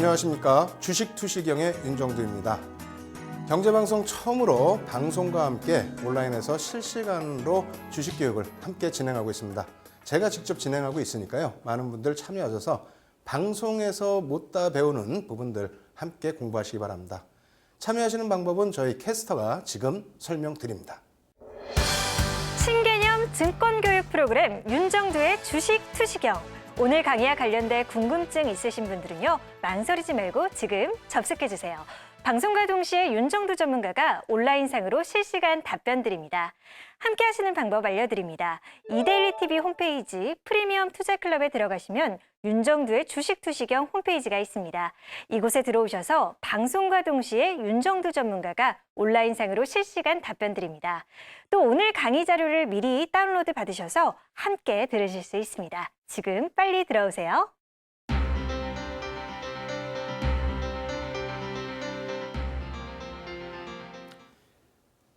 안녕하십니까. 주식투시경의 윤정두입니다. 경제방송 처음으로 방송과 함께 온라인에서 실시간으로 주식교육을 함께 진행하고 있습니다. 제가 직접 진행하고 있으니까요. 많은 분들 참여하셔서 방송에서 못다 배우는 부분들 함께 공부하시기 바랍니다. 참여하시는 방법은 저희 캐스터가 지금 설명드립니다. 신개념 증권교육 프로그램 윤정두의 주식투시경. 오늘 강의와 관련된 궁금증 있으신 분들은요. 망설이지 말고 지금 접속해주세요. 방송과 동시에 윤정두 전문가가 온라인상으로 실시간 답변 드립니다. 함께 하시는 방법 알려드립니다. 이데일리 TV 홈페이지 프리미엄 투자클럽에 들어가시면 윤정두의 주식투시경 홈페이지가 있습니다. 이곳에 들어오셔서 방송과 동시에 윤정두 전문가가 온라인상으로 실시간 답변 드립니다. 또 오늘 강의 자료를 미리 다운로드 받으셔서 함께 들으실 수 있습니다. 지금 빨리 들어오세요.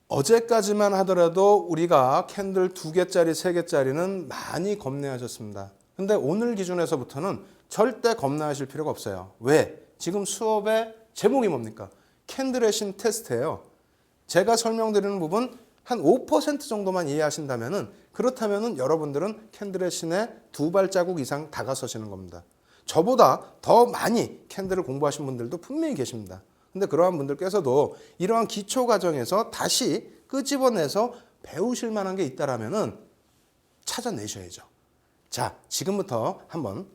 어제까지만 하더라도 우리가 캔들 2개짜리, 3개짜리는 많이 겁내하셨습니다. 근데 오늘 기준에서부터는 절대 겁내하실 필요가 없어요. 왜? 지금 수업의 제목이 뭡니까? 캔들의 신 테스트예요. 제가 설명드리는 부분 한 5% 정도만 이해하신다면은 그렇다면은 여러분들은 캔들의 신에 2발자국 이상 다가서시는 겁니다. 저보다 더 많이 캔들을 공부하신 분들도 분명히 계십니다. 근데 그러한 분들께서도 이러한 기초 과정에서 다시 끄집어내서 배우실 만한 게 있다라면은 찾아내셔야죠. 자, 지금부터 한번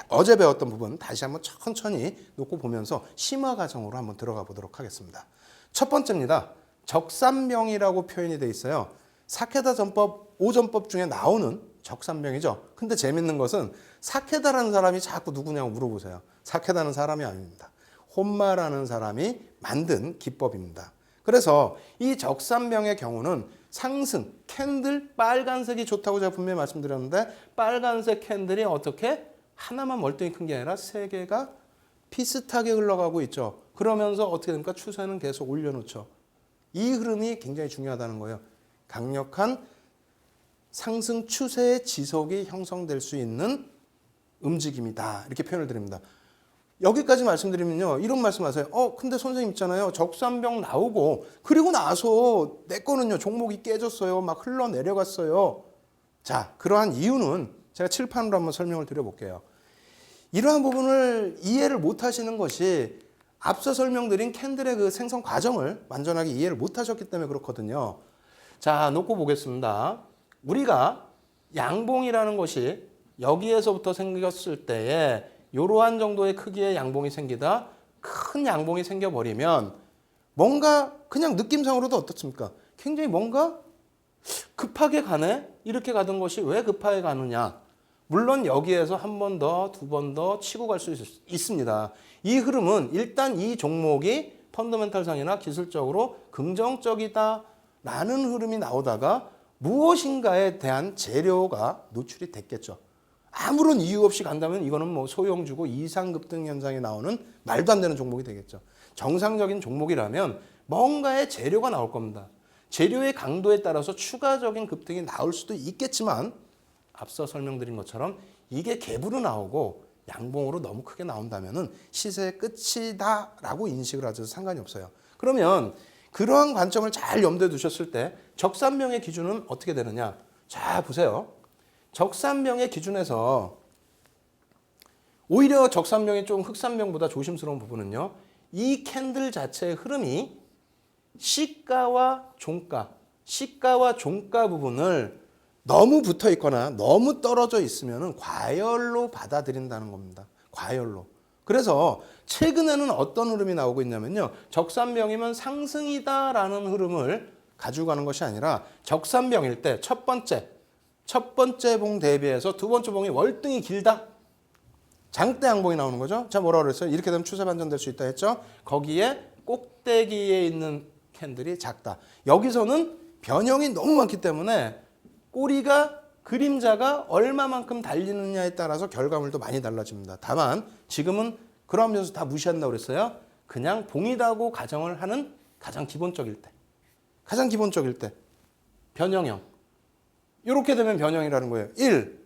어제 배웠던 부분 다시 한번 천천히 놓고 보면서 심화 과정으로 한번 들어가 보도록 하겠습니다. 첫 번째입니다. 적산병이라고 표현이 돼 있어요. 사케다 전법 5전법 중에 나오는 적산병이죠. 근데 재밌는 것은 사케다라는 사람이 자꾸 누구냐고 물어보세요. 사케다는 사람이 아닙니다. 혼마라는 사람이 만든 기법입니다. 그래서 이 적산병의 경우는 상승, 캔들 빨간색이 좋다고 제가 분명히 말씀드렸는데 빨간색 캔들이 어떻게 하나만 멀뚱히 큰 게 아니라 3개가 비슷하게 흘러가고 있죠. 그러면서 어떻게 됩니까? 추세는 계속 올려놓죠. 이 흐름이 굉장히 중요하다는 거예요. 강력한 상승 추세의 지속이 형성될 수 있는 움직임이다. 이렇게 표현을 드립니다. 여기까지 말씀드리면요. 이런 말씀하세요. 근데 선생님 있잖아요. 적산병 나오고 그리고 나서 내 거는요. 종목이 깨졌어요. 막 흘러내려갔어요. 자, 그러한 이유는 제가 칠판으로 한번 설명을 드려볼게요. 이러한 부분을 이해를 못 하시는 것이 앞서 설명드린 캔들의 그 생성 과정을 완전하게 이해를 못 하셨기 때문에 그렇거든요. 자, 놓고 보겠습니다. 우리가 양봉이라는 것이 여기에서부터 생겼을 때에 이러한 정도의 크기의 양봉이 생기다 큰 양봉이 생겨버리면 뭔가 그냥 느낌상으로도 어떻습니까? 굉장히 뭔가 급하게 가네? 이렇게 가던 것이 왜 급하게 가느냐? 물론 여기에서 한 번 더, 2번 더 치고 갈 수 있습니다. 이 흐름은 일단 이 종목이 펀더멘탈상이나 기술적으로 긍정적이다라는 흐름이 나오다가 무엇인가에 대한 재료가 노출이 됐겠죠. 아무런 이유 없이 간다면 이거는 뭐 소형주고 이상급등 현상이 나오는 말도 안 되는 종목이 되겠죠. 정상적인 종목이라면 뭔가의 재료가 나올 겁니다. 재료의 강도에 따라서 추가적인 급등이 나올 수도 있겠지만 앞서 설명드린 것처럼 이게 갭으로 나오고 양봉으로 너무 크게 나온다면 시세의 끝이다라고 인식을 하셔도 상관이 없어요. 그러면 그러한 관점을 잘 염두에 두셨을 때 적산병의 기준은 어떻게 되느냐? 자, 보세요. 적산병의 기준에서 오히려 적산병이 좀 흑산병보다 조심스러운 부분은요. 이 캔들 자체의 흐름이 시가와 종가 부분을 너무 붙어 있거나 너무 떨어져 있으면 과열로 받아들인다는 겁니다. 과열로. 그래서 최근에는 어떤 흐름이 나오고 있냐면요. 적산병이면 상승이다라는 흐름을 가지고 가는 것이 아니라 적산병일 때 첫 번째 봉 대비해서 두 번째 봉이 월등히 길다. 장대 양봉이 나오는 거죠. 자, 뭐라고 그랬어요? 이렇게 되면 추세 반전될 수 있다 했죠. 거기에 꼭대기에 있는 캔들이 작다. 여기서는 변형이 너무 많기 때문에 꼬리가 그림자가 얼마만큼 달리느냐에 따라서 결과물도 많이 달라집니다. 다만 지금은 그런 면에서 다 무시한다고 그랬어요. 그냥 봉이라고 가정을 하는 가장 기본적일 때 변형형. 이렇게 되면 변형이라는 거예요. 1.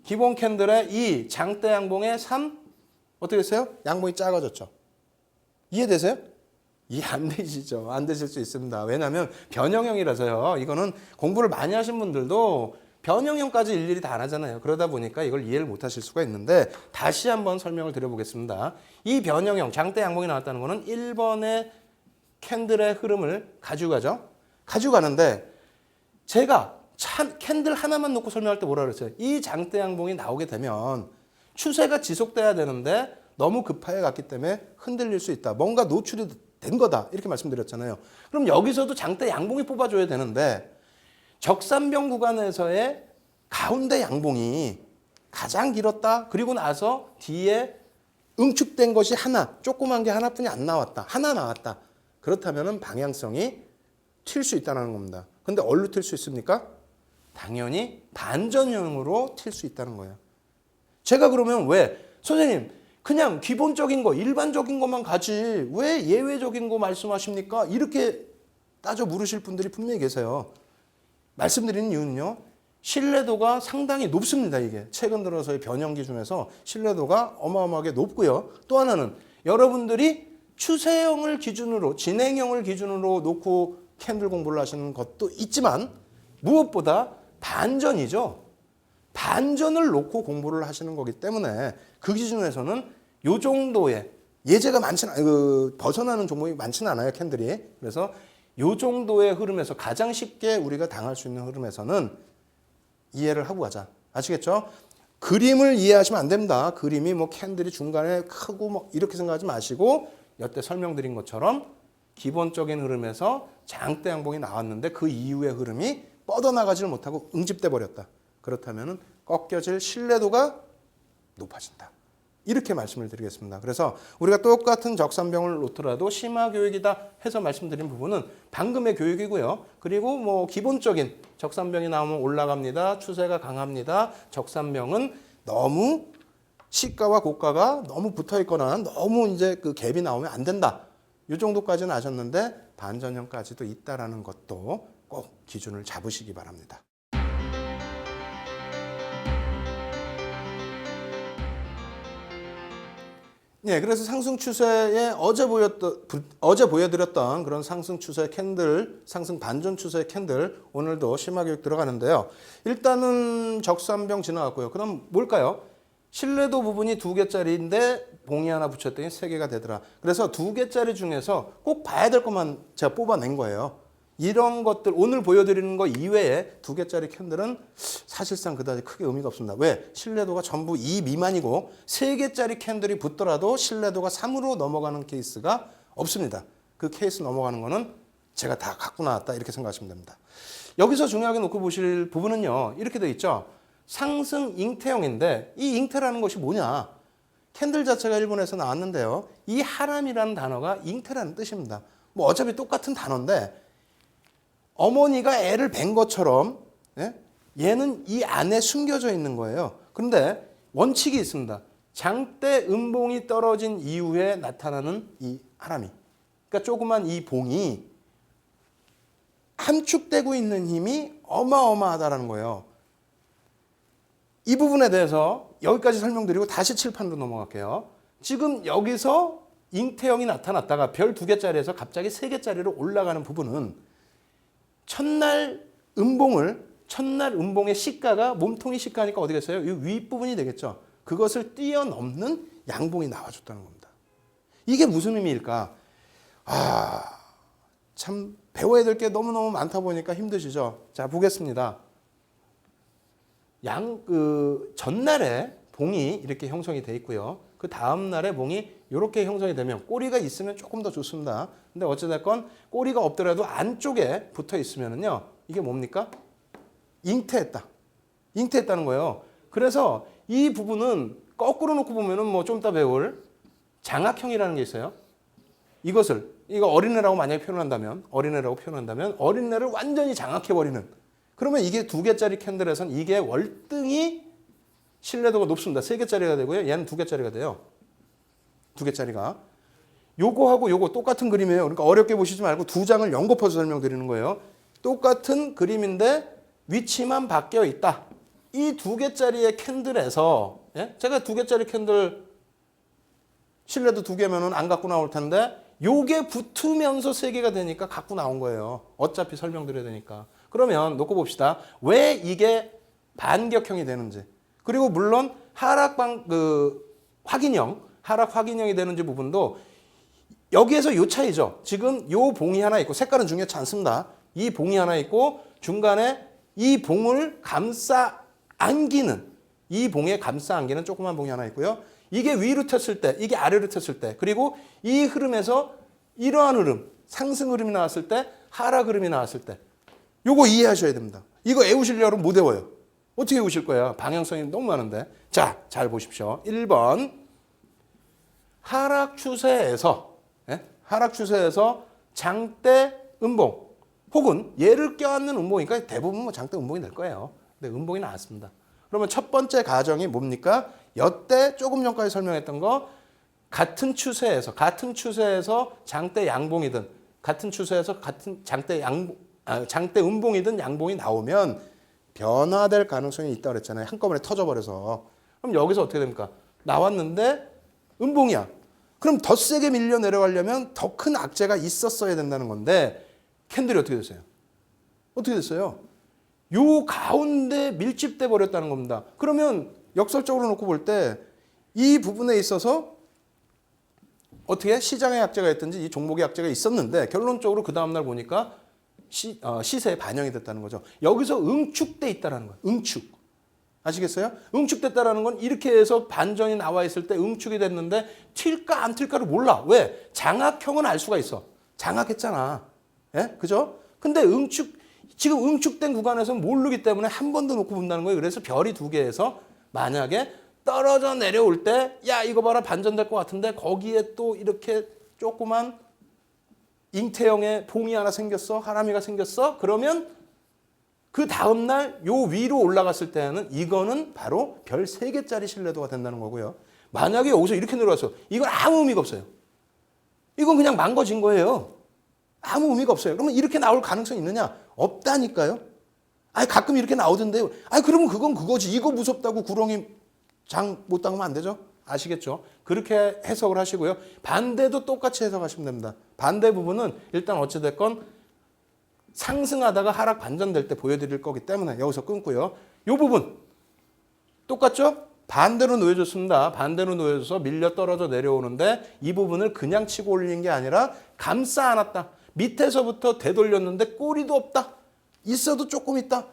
기본 캔들의 2. 장대 양봉의 3. 어떻게 됐어요? 양봉이 작아졌죠. 이해되세요? 이해 안 되시죠? 안 되실 수 있습니다. 왜냐하면 변형형이라서요. 이거는 공부를 많이 하신 분들도 변형형까지 일일이 다 안 하잖아요. 그러다 보니까 이걸 이해를 못 하실 수가 있는데 다시 한번 설명을 드려보겠습니다. 이 변형형, 장대 양봉이 나왔다는 거는 1번의 캔들의 흐름을 가지고 가죠. 가지고 가는데 제가 캔들 하나만 놓고 설명할 때 뭐라 그랬어요? 이 장대 양봉이 나오게 되면 추세가 지속돼야 되는데 너무 급하게 갔기 때문에 흔들릴 수 있다. 뭔가 노출이 된 거다. 이렇게 말씀드렸잖아요. 그럼 여기서도 장대 양봉이 뽑아줘야 되는데 적산병 구간에서의 가운데 양봉이 가장 길었다. 그리고 나서 뒤에 응축된 것이 하나, 조그만 게 하나뿐이 안 나왔다. 하나 나왔다. 그렇다면 방향성이 튈 수 있다는 겁니다. 근데 어디로 튈 수 있습니까? 당연히 반전형으로 튈 수 있다는 거예요. 제가 그러면 왜 선생님 그냥 기본적인 거 일반적인 것만 가지 왜 예외적인 거 말씀하십니까? 이렇게 따져 물으실 분들이 분명히 계세요. 말씀드리는 이유는요. 신뢰도가 상당히 높습니다. 이게 최근 들어서의 변형 기준에서 신뢰도가 어마어마하게 높고요. 또 하나는 여러분들이 추세형을 기준으로 진행형을 기준으로 놓고 캔들 공부를 하시는 것도 있지만 무엇보다 반전이죠. 반전을 놓고 공부를 하시는 거기 때문에 그 기준에서는 요 정도의 예제가 많지는 벗어나는 종목이 많지는 않아요. 캔들이. 그래서 요 정도의 흐름에서 가장 쉽게 우리가 당할 수 있는 흐름에서는 이해를 하고 가자. 아시겠죠? 그림을 이해하시면 안 됩니다. 그림이 뭐 캔들이 중간에 크고 뭐 이렇게 생각하지 마시고 여태 설명드린 것처럼 기본적인 흐름에서 장대 양봉이 나왔는데 그 이후의 흐름이 뻗어나가지를 못하고 응집돼 버렸다. 그렇다면 꺾여질 신뢰도가 높아진다. 이렇게 말씀을 드리겠습니다. 그래서 우리가 똑같은 적산병을 놓더라도 심화 교육이다 해서 말씀드린 부분은 방금의 교육이고요. 그리고 뭐 기본적인 적산병이 나오면 올라갑니다. 추세가 강합니다. 적산병은 너무 시가와 고가가 너무 붙어 있거나 너무 이제 그 갭이 나오면 안 된다. 이 정도까지는 아셨는데 반전형까지도 있다라는 것도 꼭 기준을 잡으시기 바랍니다. 네, 그래서 상승 추세에 어제 보여드렸던 그런 상승 추세 캔들, 상승 반전 추세 캔들 오늘도 심화 교육 들어가는데요. 일단은 적산병 지나갔고요. 그럼 뭘까요? 신뢰도 부분이 2개짜리인데 봉이 하나 붙였더니 3개가 되더라. 그래서 2개짜리 중에서 꼭 봐야 될 것만 제가 뽑아낸 거예요. 이런 것들 오늘 보여드리는 거 이외에 2개짜리 캔들은 사실상 그다지 크게 의미가 없습니다. 왜? 신뢰도가 전부 2 미만이고 3개짜리 캔들이 붙더라도 신뢰도가 3으로 넘어가는 케이스가 없습니다. 그 케이스 넘어가는 거는 제가 다 갖고 나왔다 이렇게 생각하시면 됩니다. 여기서 중요하게 놓고 보실 부분은요. 이렇게 돼 있죠. 상승 잉태형인데 이 잉태라는 것이 뭐냐? 캔들 자체가 일본에서 나왔는데요. 이 하람이라는 단어가 잉태라는 뜻입니다. 뭐 어차피 똑같은 단어인데 어머니가 애를 뵌 것처럼 얘는 이 안에 숨겨져 있는 거예요. 그런데 원칙이 있습니다. 장대 음봉이 떨어진 이후에 나타나는 이 하람이. 그러니까 조그만 이 봉이 함축되고 있는 힘이 어마어마하다라는 거예요. 이 부분에 대해서 여기까지 설명드리고 다시 칠판으로 넘어갈게요. 지금 여기서 잉태형이 나타났다가 별 2개짜리에서 갑자기 3개짜리로 올라가는 부분은 첫날 음봉의 시가가 몸통이 시가니까 어디겠어요? 이 윗부분이 되겠죠. 그것을 뛰어넘는 양봉이 나와줬다는 겁니다. 이게 무슨 의미일까? 참 배워야 될 게 너무너무 많다 보니까 힘드시죠? 자, 보겠습니다. 전날에 봉이 이렇게 형성이 돼 있고요. 그 다음 날에 봉이 이렇게 형성이 되면 꼬리가 있으면 조금 더 좋습니다. 근데 어찌됐건 꼬리가 없더라도 안쪽에 붙어 있으면은요. 이게 뭡니까? 잉태했다는 거예요. 그래서 이 부분은 거꾸로 놓고 보면은 뭐 좀 이따 배울 장악형이라는 게 있어요. 이거 어린애라고 만약에 표현한다면 어린애를 완전히 장악해버리는. 그러면 이게 2개짜리 캔들에선 이게 월등히 신뢰도가 높습니다. 3개짜리가 되고요. 얘는 2개짜리가 돼요. 2개짜리가. 요거하고 요거 똑같은 그림이에요. 그러니까 어렵게 보시지 말고 2장을 연곱해서 설명드리는 거예요. 똑같은 그림인데 위치만 바뀌어 있다. 이 2개짜리의 캔들에서 제가 2개짜리 캔들 신뢰도 2개면은 안 갖고 나올 텐데 요게 붙으면서 3개가 되니까 갖고 나온 거예요. 어차피 설명드려야 되니까. 그러면 놓고 봅시다. 왜 이게 반격형이 되는지. 그리고 물론 하락 확인형이 되는지 부분도 여기에서 요 차이죠. 지금 요 봉이 하나 있고 색깔은 중요치 않습니다. 이 봉이 하나 있고 중간에 이 봉을 감싸 안기는 이 봉에 감싸 안기는 조그만 봉이 하나 있고요. 이게 위로 튀었을 때, 이게 아래로 튀었을 때, 그리고 이 흐름에서 이러한 흐름, 상승 흐름이 나왔을 때, 하락 흐름이 나왔을 때, 요거 이해하셔야 됩니다. 이거 외우시려면 못 외워요. 어떻게 외우실 거예요? 방향성이 너무 많은데. 자, 잘 보십시오. 1번. 하락 추세에서 장대 음봉 혹은 얘를 껴안는 음봉이니까 대부분 뭐 장대 음봉이 될 거예요. 근데 음봉이 나왔습니다. 그러면 첫 번째 가정이 뭡니까? 여태 조금 전까지 설명했던 거 같은 추세에서 장대 양봉이든 같은 추세에서 같은 장대 음봉이든 양봉이 나오면 변화될 가능성이 있다고 그랬잖아요. 한꺼번에 터져버려서. 그럼 여기서 어떻게 됩니까? 나왔는데 음봉이야. 그럼 더 세게 밀려 내려가려면 더 큰 악재가 있었어야 된다는 건데 캔들이 어떻게 됐어요? 어떻게 됐어요? 요 가운데 밀집돼 버렸다는 겁니다. 그러면 역설적으로 놓고 볼 때 이 부분에 있어서 어떻게 시장의 악재가 있든지 이 종목의 악재가 있었는데 결론적으로 그 다음날 보니까 시세에 반영이 됐다는 거죠. 여기서 응축돼 있다는 거예요. 응축. 아시겠어요? 응축됐다라는 건 이렇게 해서 반전이 나와 있을 때 응축이 됐는데 튈까 안 튈까를 몰라. 왜? 장악형은 알 수가 있어. 장악했잖아. 예? 그죠? 근데 지금 응축된 구간에서는 모르기 때문에 한 번 더 놓고 본다는 거예요. 그래서 별이 2개에서 만약에 떨어져 내려올 때, 야, 이거 봐라, 반전될 것 같은데 거기에 또 이렇게 조그만 잉태형의 봉이 하나 생겼어. 하람이가 생겼어. 그러면 그 다음날 요 위로 올라갔을 때는 이거는 바로 별 3개짜리 신뢰도가 된다는 거고요. 만약에 여기서 이렇게 내려왔어. 이건 아무 의미가 없어요. 이건 그냥 망가진 거예요. 아무 의미가 없어요. 그러면 이렇게 나올 가능성이 있느냐? 없다니까요. 아니 가끔 이렇게 나오던데요. 아니 그러면 그건 그거지. 이거 무섭다고 구렁이 장 못 담으면 안 되죠? 아시겠죠? 그렇게 해석을 하시고요. 반대도 똑같이 해석하시면 됩니다. 반대 부분은 일단 어찌됐건 상승하다가 하락 반전될 때 보여드릴 거기 때문에 여기서 끊고요. 이 부분 똑같죠? 반대로 놓여졌습니다. 반대로 놓여져서 밀려 떨어져 내려오는데 이 부분을 그냥 치고 올린 게 아니라 감싸 안았다. 밑에서부터 되돌렸는데 꼬리도 없다. 있어도 조금 있다.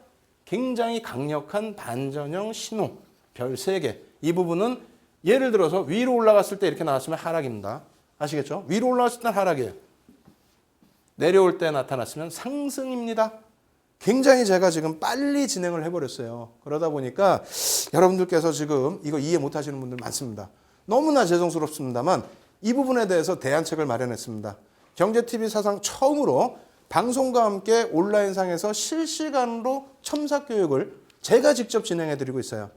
굉장히 강력한 반전형 신호. 별 3개. 이 부분은 예를 들어서 위로 올라갔을 때 이렇게 나왔으면 하락입니다. 아시겠죠? 위로 올라갔을 때 하락이에요. 내려올 때 나타났으면 상승입니다. 굉장히 제가 지금 빨리 진행을 해버렸어요. 그러다 보니까 여러분들께서 지금 이거 이해 못하시는 분들 많습니다. 너무나 죄송스럽습니다만 이 부분에 대해서 대안책을 마련했습니다. 경제TV 사상 처음으로 방송과 함께 온라인상에서 실시간으로 첨삭교육을 제가 직접 진행해드리고 있어요.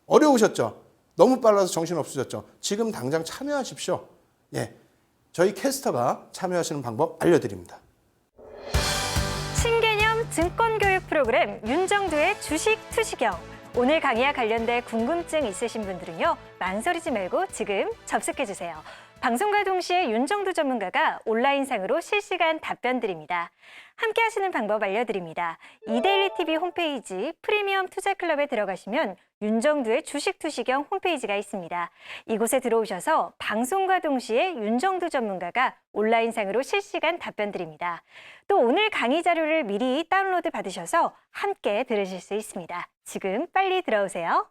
어려우셨죠? 너무 빨라서 정신없으셨죠? 지금 당장 참여하십시오. 예. 저희 캐스터가 참여하시는 방법 알려드립니다. 신개념 증권교육 프로그램 윤정두의 주식 투시경. 오늘 강의와 관련된 궁금증 있으신 분들은요. 망설이지 말고 지금 접속해주세요. 방송과 동시에 윤정두 전문가가 온라인상으로 실시간 답변 드립니다. 함께 하시는 방법 알려드립니다. 이데일리TV 홈페이지 프리미엄 투자클럽에 들어가시면 윤정두의 주식 투시경 홈페이지가 있습니다. 이곳에 들어오셔서 방송과 동시에 윤정두 전문가가 온라인상으로 실시간 답변 드립니다. 또 오늘 강의 자료를 미리 다운로드 받으셔서 함께 들으실 수 있습니다. 지금 빨리 들어오세요.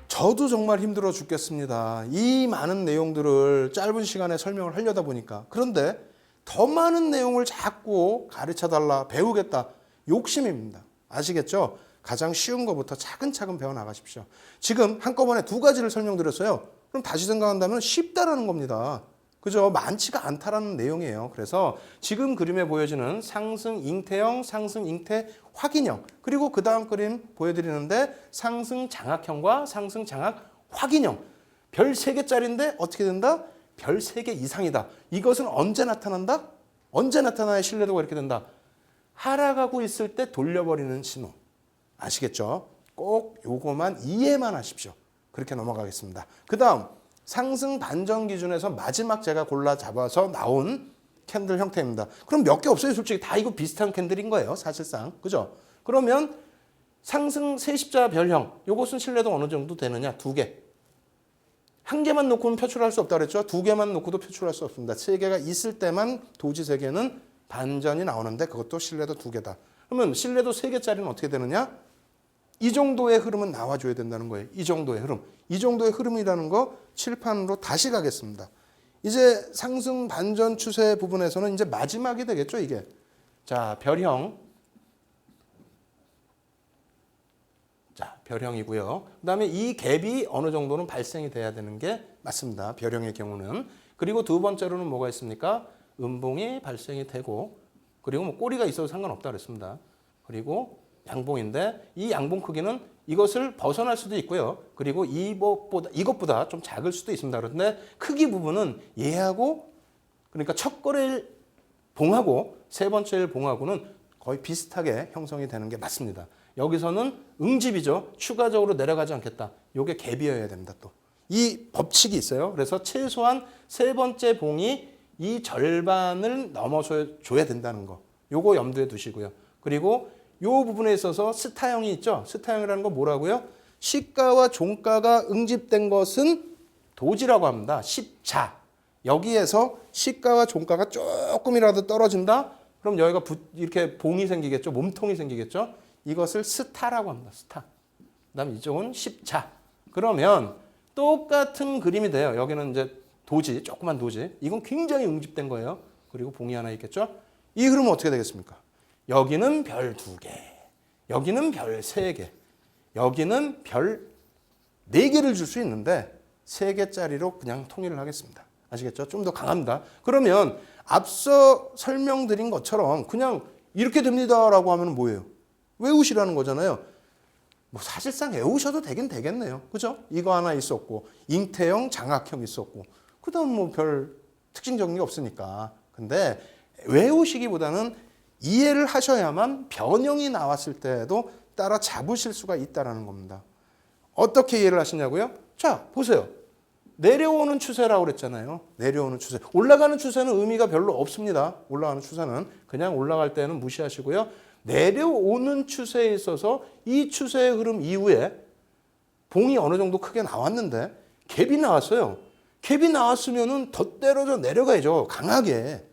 저도 정말 힘들어 죽겠습니다. 이 많은 내용들을 짧은 시간에 설명을 하려다 보니까. 그런데 더 많은 내용을 자꾸 가르쳐달라, 배우겠다. 욕심입니다. 아시겠죠? 가장 쉬운 것부터 차근차근 배워나가십시오. 지금 한꺼번에 2가지를 설명드렸어요. 그럼 다시 생각한다면 쉽다라는 겁니다. 그죠? 많지가 않다라는 내용이에요. 그래서 지금 그림에 보여지는 상승 잉태형, 상승 잉태 확인형, 그리고 그 다음 그림 보여드리는데 상승 장악형과 상승 장악 확인형. 별 3개짜리인데 어떻게 된다? 별 3개 이상이다. 이것은 언제 나타난다? 언제 나타나야 신뢰도가 이렇게 된다? 하락하고 있을 때 돌려버리는 신호. 아시겠죠? 꼭 요거만 이해만 하십시오. 그렇게 넘어가겠습니다. 그 다음 상승 반전 기준에서 마지막 제가 골라 잡아서 나온 캔들 형태입니다. 그럼 몇 개 없어요. 솔직히 다 이거 비슷한 캔들인 거예요. 사실상. 그죠? 그러면 상승 세십자 별형 요것은 신뢰도 어느 정도 되느냐? 2개. 한 개만 놓고는 표출할 수 없다고 그랬죠? 2개만 놓고도 표출할 수 없습니다. 3개가 있을 때만 도지 3개는 반전이 나오는데 그것도 신뢰도 2개다. 그러면 신뢰도 3개짜리는 어떻게 되느냐? 이 정도의 흐름은 나와줘야 된다는 거예요. 이 정도의 흐름. 이 정도의 흐름이라는 거 칠판으로 다시 가겠습니다. 이제 상승 반전 추세 부분에서는 이제 마지막이 되겠죠, 이게. 자, 별형. 자, 별형이고요. 그다음에 이 갭이 어느 정도는 발생이 돼야 되는 게 맞습니다. 별형의 경우는. 그리고 두 번째로는 뭐가 있습니까? 음봉이 발생이 되고 그리고 뭐 꼬리가 있어도 상관없다 그랬습니다. 그리고 양봉인데 이 양봉 크기는 이것을 벗어날 수도 있고요. 그리고 이것보다 좀 작을 수도 있습니다. 그런데 크기 부분은 얘하고 그러니까 첫 거래일 봉하고 세 번째일 봉하고는 거의 비슷하게 형성이 되는 게 맞습니다. 여기서는 응집이죠. 추가적으로 내려가지 않겠다. 이게 갭이어야 됩니다. 또 이 법칙이 있어요. 그래서 최소한 세 번째 봉이 이 절반을 넘어줘야 된다는 거. 요거 염두에 두시고요. 그리고 요 부분에 있어서 스타형이 있죠. 스타형이라는 건 뭐라고요? 시가와 종가가 응집된 것은 도지라고 합니다. 십자. 여기에서 시가와 종가가 조금이라도 떨어진다? 그럼 여기가 이렇게 봉이 생기겠죠. 몸통이 생기겠죠. 이것을 스타라고 합니다. 스타. 그다음 이쪽은 십자. 그러면 똑같은 그림이 돼요. 여기는 이제 도지, 조그만 도지. 이건 굉장히 응집된 거예요. 그리고 봉이 하나 있겠죠. 이 흐름은 어떻게 되겠습니까? 여기는 별 2개, 여기는 별 3개, 여기는 별 4개를 줄 수 있는데 3개짜리로 그냥 통일을 하겠습니다. 아시겠죠? 좀 더 강합니다. 그러면 앞서 설명드린 것처럼 그냥 이렇게 됩니다라고 하면 뭐예요? 외우시라는 거잖아요. 뭐 사실상 외우셔도 되긴 되겠네요. 그죠? 이거 하나 있었고 잉태형, 장악형 있었고 그 다음 뭐 별 특징적인 게 없으니까. 근데 외우시기보다는 이해를 하셔야만 변형이 나왔을 때에도 따라 잡으실 수가 있다는 겁니다. 어떻게 이해를 하시냐고요? 자, 보세요. 내려오는 추세라고 그랬잖아요. 내려오는 추세. 올라가는 추세는 의미가 별로 없습니다. 올라가는 추세는. 그냥 올라갈 때는 무시하시고요. 내려오는 추세에 있어서 이 추세의 흐름 이후에 봉이 어느 정도 크게 나왔는데 갭이 나왔어요. 갭이 나왔으면은 더 때려져 내려가야죠. 강하게.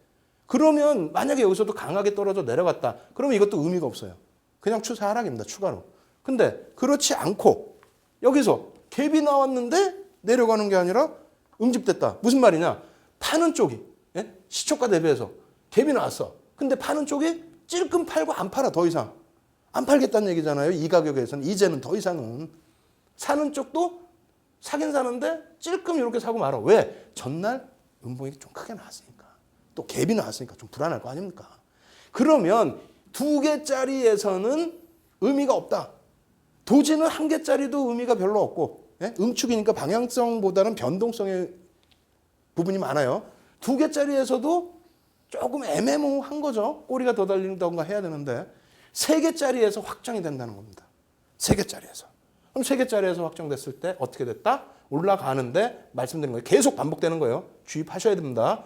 그러면 만약에 여기서도 강하게 떨어져 내려갔다. 그러면 이것도 의미가 없어요. 그냥 추세 하락입니다. 추가로. 근데 그렇지 않고 여기서 갭이 나왔는데 내려가는 게 아니라 응집됐다. 무슨 말이냐? 파는 쪽이 시초가 대비해서 갭이 나왔어. 근데 파는 쪽이 찔끔 팔고 안 팔아. 더 이상. 안 팔겠다는 얘기잖아요. 이 가격에서는. 이제는 더 이상은. 사는 쪽도 사긴 사는데 찔끔 이렇게 사고 말아. 왜? 전날 음봉이 좀 크게 나왔으니까. 또 갭이 나왔으니까 좀 불안할 거 아닙니까? 그러면 2개짜리에서는 의미가 없다. 도지는 1개짜리도 의미가 별로 없고 응축이니까 방향성보다는 변동성의 부분이 많아요. 2개짜리에서도 조금 애매모호한 거죠. 꼬리가 더 달린다던가 해야 되는데 3개짜리에서 확정이 된다는 겁니다. 3개짜리에서. 그럼 3개짜리에서 확정됐을 때 어떻게 됐다? 올라가는데 말씀드린 거예요. 계속 반복되는 거예요. 주입하셔야 됩니다.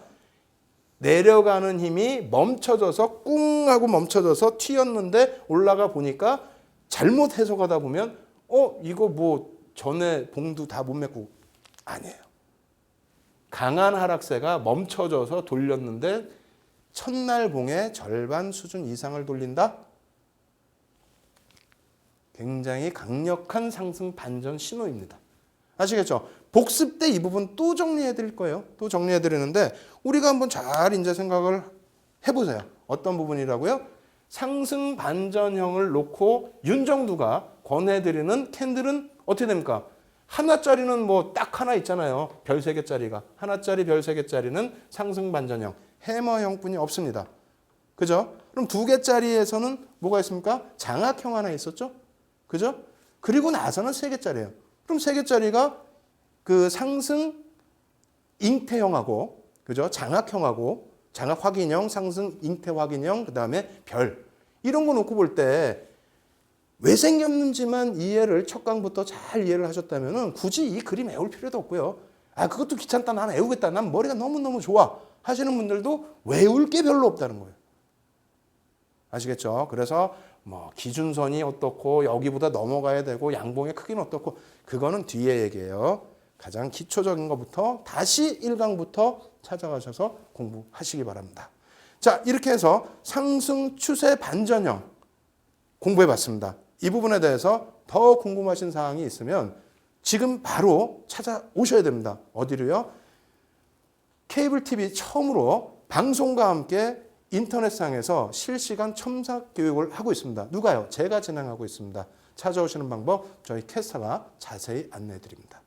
내려가는 힘이 멈춰져서 꿍 하고 멈춰져서 튀었는데 올라가 보니까 잘못 해석하다 보면 이거 뭐 전에 봉도 다 못 맺고 아니에요. 강한 하락세가 멈춰져서 돌렸는데 첫날 봉의 절반 수준 이상을 돌린다? 굉장히 강력한 상승 반전 신호입니다. 아시겠죠? 복습 때 이 부분 또 정리해 드릴 거예요. 또 정리해 드리는데 우리가 한번 잘 이제 생각을 해보세요. 어떤 부분이라고요? 상승 반전형을 놓고 윤정두가 권해드리는 캔들은 어떻게 됩니까? 하나짜리는 뭐 딱 하나 있잖아요. 별 3개짜리가. 하나짜리 별 3개짜리는 상승 반전형. 해머형뿐이 없습니다. 그죠? 그럼 2개짜리에서는 뭐가 있습니까? 장악형 하나 있었죠? 그죠? 그리고 나서는 3개짜리예요. 그럼 3개짜리가 그 상승 잉태형하고 그죠? 장악형하고 장악 확인형, 상승 잉태 확인형, 그다음에 별 이런 거 놓고 볼 때 왜 생겼는지만 이해를 첫 강부터 잘 이해를 하셨다면 굳이 이 그림 외울 필요도 없고요. 아, 그것도 귀찮다. 나는 외우겠다. 난 머리가 너무너무 좋아. 하시는 분들도 외울 게 별로 없다는 거예요. 아시겠죠? 그래서 뭐 기준선이 어떻고 여기보다 넘어가야 되고 양봉의 크기는 어떻고 그거는 뒤에 얘기예요. 가장 기초적인 것부터 다시 1강부터 찾아가셔서 공부하시기 바랍니다. 자, 이렇게 해서 상승 추세 반전형 공부해봤습니다. 이 부분에 대해서 더 궁금하신 사항이 있으면 지금 바로 찾아오셔야 됩니다. 어디로요? 케이블 TV 처음으로 방송과 함께 인터넷상에서 실시간 첨삭 교육을 하고 있습니다. 누가요? 제가 진행하고 있습니다. 찾아오시는 방법 저희 캐스터가 자세히 안내해 드립니다.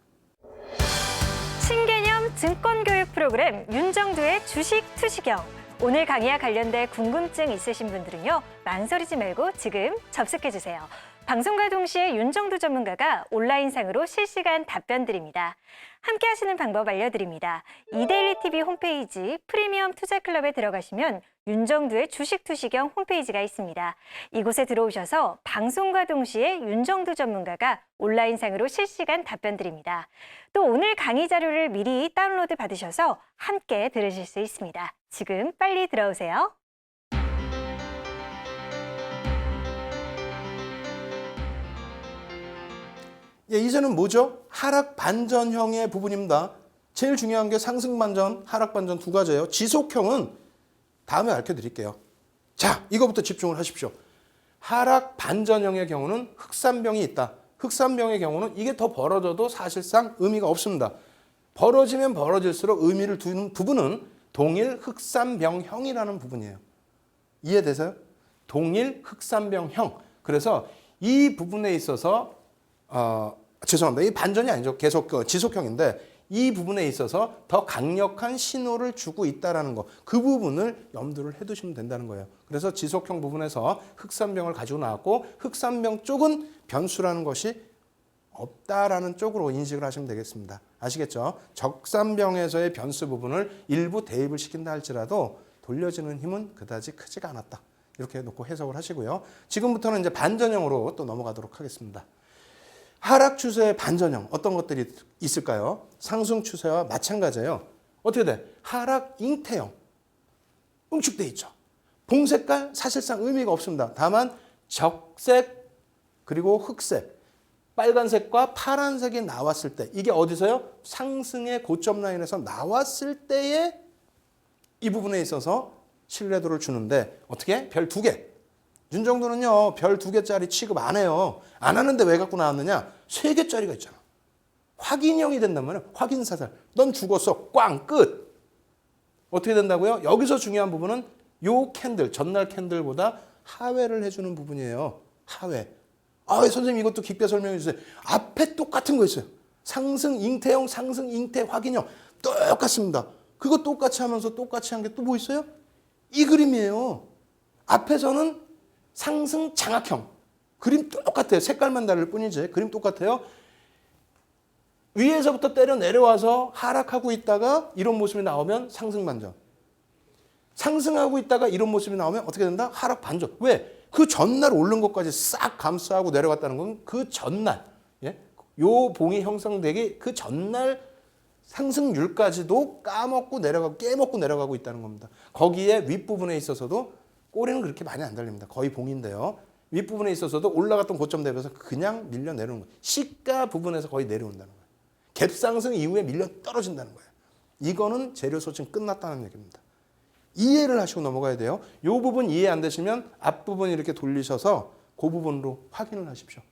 신개념 증권교육 프로그램 윤정두의 주식 투시경. 오늘 강의와 관련된 궁금증 있으신 분들은요, 망설이지 말고 지금 접속해주세요. 방송과 동시에 윤정두 전문가가 온라인상으로 실시간 답변 드립니다. 함께 하시는 방법 알려드립니다. 이데일리TV 홈페이지 프리미엄 투자클럽에 들어가시면 윤정두의 주식 투시경 홈페이지가 있습니다. 이곳에 들어오셔서 방송과 동시에 윤정두 전문가가 온라인상으로 실시간 답변 드립니다. 또 오늘 강의 자료를 미리 다운로드 받으셔서 함께 들으실 수 있습니다. 지금 빨리 들어오세요. 예, 이제는 뭐죠? 하락 반전형의 부분입니다. 제일 중요한 게 상승 반전, 하락 반전 두 가지예요. 지속형은 다음에 알려드릴게요. 자, 이거부터 집중을 하십시오. 하락 반전형의 경우는 흑산병이 있다. 흑산병의 경우는 이게 더 벌어져도 사실상 의미가 없습니다. 벌어지면 벌어질수록 의미를 두는 부분은 동일 흑산병형이라는 부분이에요. 이해되세요? 동일 흑산병형. 그래서 이 부분에 있어서 죄송합니다. 이 반전이 아니죠. 계속 지속형인데 이 부분에 있어서 더 강력한 신호를 주고 있다는 거. 그 부분을 염두를 해두시면 된다는 거예요. 그래서 지속형 부분에서 흑산병을 가지고 나왔고 흑산병 쪽은 변수라는 것이 없다라는 쪽으로 인식을 하시면 되겠습니다. 아시겠죠? 적산병에서의 변수 부분을 일부 대입을 시킨다 할지라도 돌려지는 힘은 그다지 크지가 않았다. 이렇게 놓고 해석을 하시고요. 지금부터는 이제 반전형으로 또 넘어가도록 하겠습니다. 하락 추세의 반전형 어떤 것들이 있을까요? 상승 추세와 마찬가지예요. 어떻게 돼? 하락 잉태형 응축돼 있죠. 봉색깔 사실상 의미가 없습니다. 다만 적색 그리고 흑색 빨간색과 파란색이 나왔을 때 이게 어디서요? 상승의 고점 라인에서 나왔을 때에 이 부분에 있어서 신뢰도를 주는데 어떻게? 별 2개. 윤정두는요, 별 2개짜리 취급 안 해요. 안 하는데 왜 갖고 나왔느냐? 3개짜리가 있잖아. 확인형이 된다면 확인사살. 넌 죽었어. 꽝 끝. 어떻게 된다고요? 여기서 중요한 부분은 요 캔들, 전날 캔들보다 하회를 해주는 부분이에요. 하회. 아, 선생님 이것도 깊게 설명해 주세요. 앞에 똑같은 거 있어요. 상승 잉태형, 상승 잉태 확인형. 똑같습니다. 그거 똑같이 하면서 똑같이 한 게 또 뭐 있어요? 이 그림이에요. 앞에서는 상승 장악형. 그림 똑같아요. 색깔만 다를 뿐이지. 그림 똑같아요. 위에서부터 때려 내려와서 하락하고 있다가 이런 모습이 나오면 상승 반전. 상승하고 있다가 이런 모습이 나오면 어떻게 된다? 하락 반전. 왜? 그 전날 오른 것까지 싹 감싸고 내려갔다는 건 그 전날. 예? 요 봉이 형성되기 그 전날 상승률까지도 까먹고 내려가고 깨먹고 내려가고 있다는 겁니다. 거기에 윗부분에 있어서도 꼬리는 그렇게 많이 안 달립니다. 거의 봉인데요. 윗부분에 있어서도 올라갔던 고점 대비해서 그냥 밀려 내려오는 거예요. 시가 부분에서 거의 내려온다는 거예요. 갭상승 이후에 밀려 떨어진다는 거예요. 이거는 재료 소진 끝났다는 얘기입니다. 이해를 하시고 넘어가야 돼요. 이 부분 이해 안 되시면 앞부분 이렇게 돌리셔서 그 부분으로 확인을 하십시오.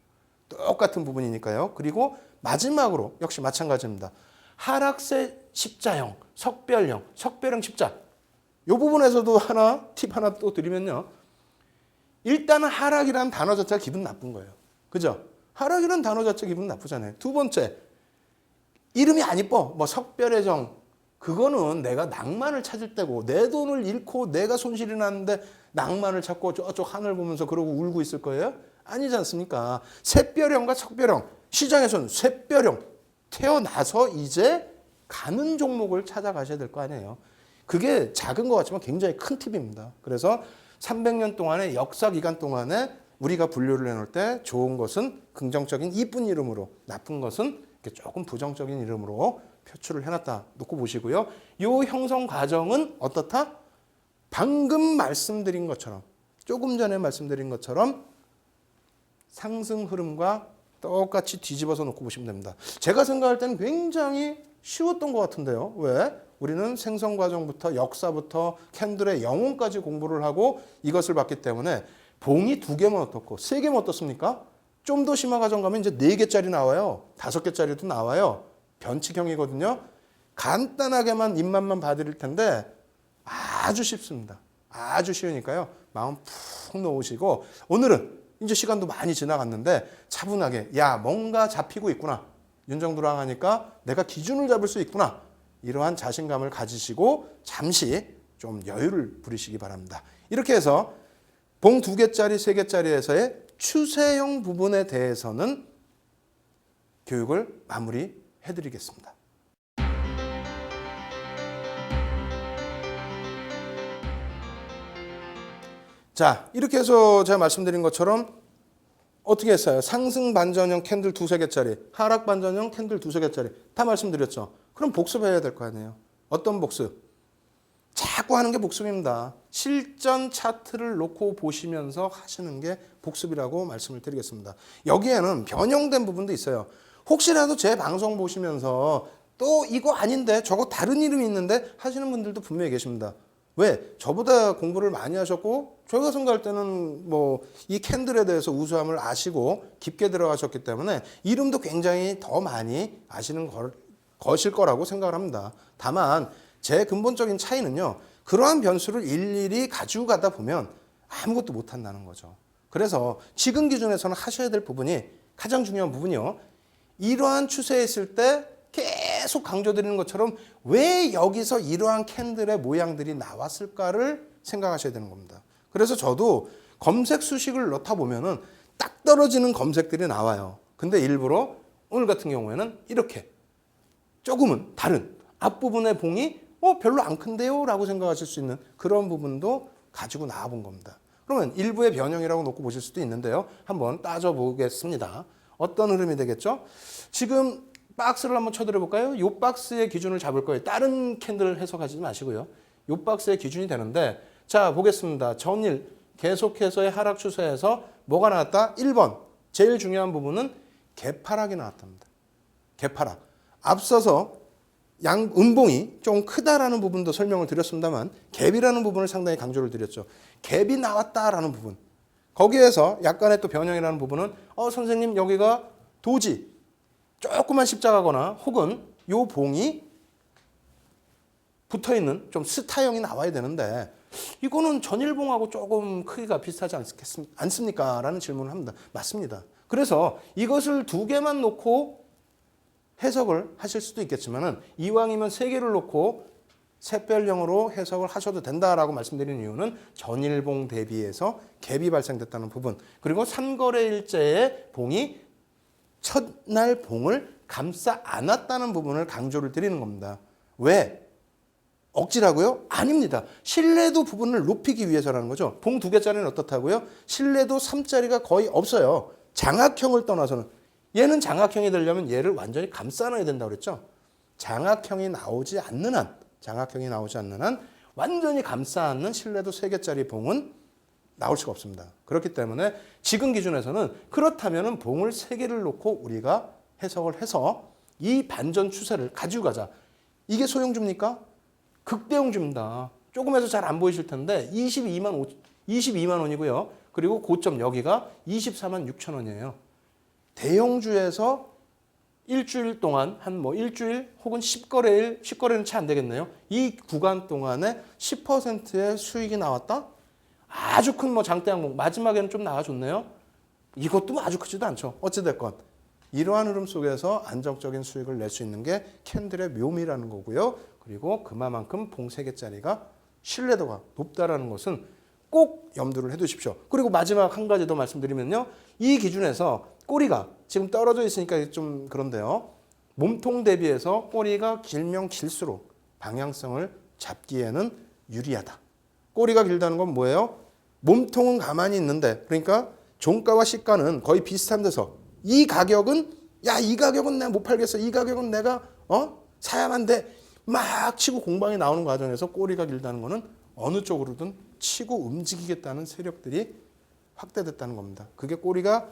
똑같은 부분이니까요. 그리고 마지막으로 역시 마찬가지입니다. 하락세 십자형, 석별형, 석별형 십자. 이 부분에서도 팁 하나 또 드리면요. 일단은 하락이라는 단어 자체가 기분 나쁜 거예요. 그죠? 하락이라는 단어 자체가 기분 나쁘잖아요. 두 번째, 이름이 안 이뻐. 뭐 석별의 정. 그거는 내가 낭만을 찾을 때고 내 돈을 잃고 내가 손실이 났는데 낭만을 찾고 저쪽 하늘 보면서 그러고 울고 있을 거예요? 아니지 않습니까? 샛별형과 석별형. 시장에서는 샛별형. 태어나서 이제 가는 종목을 찾아가셔야 될 거 아니에요. 그게 작은 것 같지만 굉장히 큰 팁입니다. 그래서 300년 동안의 역사 기간 동안에 우리가 분류를 해놓을 때 좋은 것은 긍정적인 이쁜 이름으로, 나쁜 것은 이렇게 조금 부정적인 이름으로 표출을 해놨다 놓고 보시고요. 이 형성 과정은 어떻다? 방금 말씀드린 것처럼, 조금 전에 말씀드린 것처럼 상승 흐름과 똑같이 뒤집어서 놓고 보시면 됩니다. 제가 생각할 때는 굉장히 쉬웠던 것 같은데요. 왜? 우리는 생성 과정부터 역사부터 캔들의 영혼까지 공부를 하고 이것을 봤기 때문에 봉이 2개면 어떻고 3개면 어떻습니까? 좀 더 심화 과정 가면 이제 4개짜리 나와요. 5개짜리도 나와요. 변칙형이거든요. 간단하게만 입맛만 봐드릴 텐데 아주 쉽습니다. 아주 쉬우니까요. 마음 푹 놓으시고 오늘은 이제 시간도 많이 지나갔는데 차분하게 야 뭔가 잡히고 있구나. 윤정두랑 하니까 내가 기준을 잡을 수 있구나. 이러한 자신감을 가지시고 잠시 좀 여유를 부리시기 바랍니다. 이렇게 해서 봉 2개짜리, 3개짜리에서의 추세형 부분에 대해서는 교육을 마무리해드리겠습니다. 자, 이렇게 해서 제가 말씀드린 것처럼 어떻게 했어요? 상승 반전형 캔들 2-3개짜리, 하락 반전형 캔들 2-3개짜리 다 말씀드렸죠. 그럼 복습해야 될 거 아니에요. 어떤 복습? 자꾸 하는 게 복습입니다. 실전 차트를 놓고 보시면서 하시는 게 복습이라고 말씀을 드리겠습니다. 여기에는 변형된 부분도 있어요. 혹시라도 제 방송 보시면서 또 이거 아닌데 저거 다른 이름이 있는데 하시는 분들도 분명히 계십니다. 왜? 저보다 공부를 많이 하셨고 저희가 생각할 때는 뭐 이 캔들에 대해서 우수함을 아시고 깊게 들어가셨기 때문에 이름도 굉장히 더 많이 아시는 것일 거라고 생각을 합니다. 다만 제 근본적인 차이는요. 그러한 변수를 일일이 가지고 가다 보면 아무것도 못한다는 거죠. 그래서 지금 기준에서는 하셔야 될 부분이 가장 중요한 부분이요. 이러한 추세에 있을 때 계속 강조드리는 것처럼 왜 여기서 이러한 캔들의 모양들이 나왔을까를 생각하셔야 되는 겁니다. 그래서 저도 검색 수식을 넣다 보면은 딱 떨어지는 검색들이 나와요. 근데 일부러 오늘 같은 경우에는 이렇게 조금은 다른 앞부분의 봉이 별로 안 큰데요? 라고 생각하실 수 있는 그런 부분도 가지고 나와 본 겁니다. 그러면 일부의 변형이라고 놓고 보실 수도 있는데요. 한번 따져보겠습니다. 어떤 흐름이 되겠죠? 지금 박스를 한번 쳐들어 볼까요? 이 박스의 기준을 잡을 거예요. 다른 캔들을 해석하지 마시고요. 이 박스의 기준이 되는데 자 보겠습니다. 전일 계속해서의 하락 추세에서 뭐가 나왔다? 1번 제일 중요한 부분은 개파락이 나왔답니다. 개파락. 앞서서 양 음봉이 좀 크다라는 부분도 설명을 드렸습니다만 갭이라는 부분을 상당히 강조를 드렸죠. 갭이 나왔다라는 부분. 거기에서 약간의 또 변형이라는 부분은 선생님 여기가 도지 조그만 십자가거나 혹은 요 봉이 붙어있는 좀 스타형이 나와야 되는데 이거는 전일봉하고 조금 크기가 비슷하지 않습니까? 라는 질문을 합니다. 맞습니다. 그래서 이것을 2개만 놓고 해석을 하실 수도 있겠지만은 이왕이면 3개를 놓고 샛별형으로 해석을 하셔도 된다라고 말씀드리는 이유는 전일봉 대비해서 갭이 발생됐다는 부분 그리고 3거래일째의 봉이 첫날 봉을 감싸 안았다는 부분을 강조를 드리는 겁니다. 왜? 억지라고요? 아닙니다. 신뢰도 부분을 높이기 위해서라는 거죠. 봉 2개짜리는 어떻다고요? 신뢰도 3짜리가 거의 없어요. 장악형을 떠나서는. 얘는 장악형이 되려면 얘를 완전히 감싸 놔야 된다고 그랬죠. 장악형이 나오지 않는 한 완전히 감싸 안는 신뢰도 3개짜리 봉은 나올 수가 없습니다. 그렇기 때문에 지금 기준에서는 그렇다면 봉을 3개를 놓고 우리가 해석을 해서 이 반전 추세를 가지고 가자. 이게 소형주입니까? 극대형주입니다. 조금 해서 잘 안 보이실 텐데 22만 원이고요. 그리고 고점 여기가 24만 6천 원이에요. 대형주에서 일주일 동안 한 일주일 혹은 10거래일, 10거래는 채 안 되겠네요. 이 구간 동안에 10%의 수익이 나왔다? 아주 큰 장대 항목 마지막에는 좀 나와줬네요. 이것도 아주 크지도 않죠. 어찌됐건 이러한 흐름 속에서 안정적인 수익을 낼 수 있는 게 캔들의 묘미라는 거고요. 그리고 그만큼 봉 3개짜리가 신뢰도가 높다라는 것은 꼭 염두를 해두십시오. 그리고 마지막 한 가지 더 말씀드리면요. 이 기준에서 꼬리가 지금 떨어져 있으니까 좀 그런데요. 몸통 대비해서 꼬리가 길면 길수록 방향성을 잡기에는 유리하다. 꼬리가 길다는 건 뭐예요? 몸통은 가만히 있는데 그러니까 종가와 시가는 거의 비슷한 데서 이 가격은 이 가격은 내가 못 팔겠어. 이 가격은 내가 사야만 돼. 막 치고 공방이 나오는 과정에서 꼬리가 길다는 거는 어느 쪽으로든 치고 움직이겠다는 세력들이 확대됐다는 겁니다. 그게 꼬리가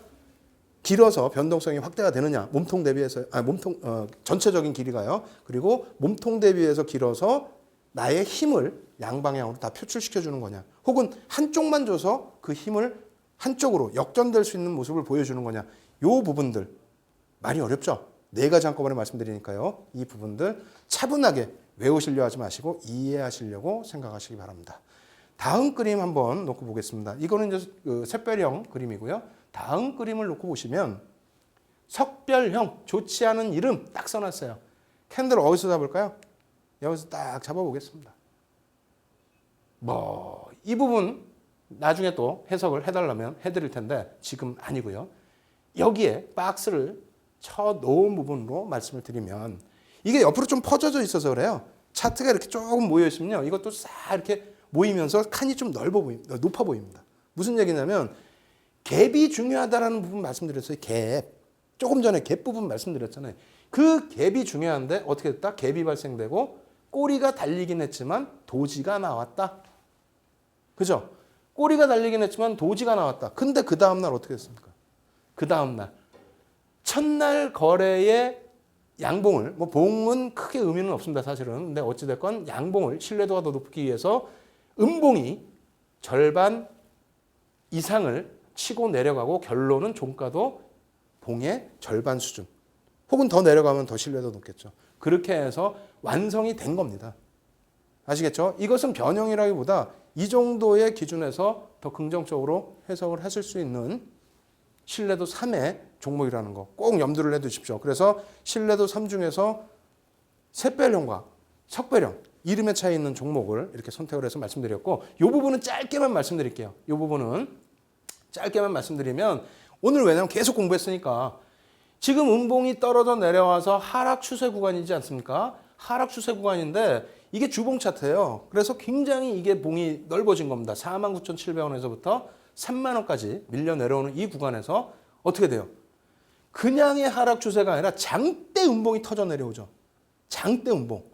길어서 변동성이 확대가 되느냐? 몸통 대비해서 전체적인 길이가요. 그리고 몸통 대비해서 길어서 나의 힘을 양방향으로 다 표출시켜 주는 거냐? 혹은 한쪽만 줘서 그 힘을 한쪽으로 역전될 수 있는 모습을 보여주는 거냐? 요 부분들 말이 어렵죠? 4가지 한꺼번에 말씀드리니까요. 이 부분들 차분하게 외우시려 하지 마시고 이해하시려고 생각하시기 바랍니다. 다음 그림 한번 놓고 보겠습니다. 이거는 이제 샛별형 그림이고요. 다음 그림을 놓고 보시면 석별형 좋지 않은 이름 딱 써놨어요. 캔들 어디서 잡을까요? 여기서 딱 잡아보겠습니다. 이 부분 나중에 또 해석을 해달라면 해드릴 텐데 지금 아니고요. 여기에 박스를 쳐 놓은 부분으로 말씀을 드리면 이게 옆으로 좀 퍼져져 있어서 그래요. 차트가 이렇게 조금 모여 있으면요. 이것도 싹 이렇게 모이면서 칸이 좀 높아 보입니다. 무슨 얘기냐면 갭이 중요하다라는 부분 말씀드렸어요. 갭. 조금 전에 갭 부분 말씀드렸잖아요. 그 갭이 중요한데 어떻게 됐다? 갭이 발생되고 꼬리가 달리긴 했지만 도지가 나왔다. 그죠? 꼬리가 달리긴 했지만 도지가 나왔다. 근데 그 다음날 어떻게 됐습니까? 그 다음날 첫날 거래의 양봉을 봉은 크게 의미는 없습니다. 사실은. 근데 어찌됐건 양봉을 신뢰도가 더 높기 위해서 음봉이 절반 이상을 치고 내려가고 결론은 종가도 봉의 절반 수준 혹은 더 내려가면 더 신뢰도 높겠죠. 그렇게 해서 완성이 된 겁니다. 아시겠죠? 이것은 변형이라기보다 이 정도의 기준에서 더 긍정적으로 해석을 하실 수 있는 신뢰도 3의 종목이라는 거 꼭 염두를 해두십시오. 그래서 신뢰도 3 중에서 샛별형과 석별형 이름에 차이 있는 종목을 이렇게 선택을 해서 말씀드렸고 이 부분은 짧게만 말씀드릴게요. 이 부분은 짧게만 말씀드리면 오늘 왜냐하면 계속 공부했으니까 지금 음봉이 떨어져 내려와서 하락 추세 구간이지 않습니까? 하락 추세 구간인데 이게 주봉 차트예요. 그래서 굉장히 이게 봉이 넓어진 겁니다. 49,700원에서부터 3만 원까지 밀려 내려오는 이 구간에서 어떻게 돼요? 그냥의 하락 추세가 아니라 장대 음봉이 터져 내려오죠. 장대 음봉.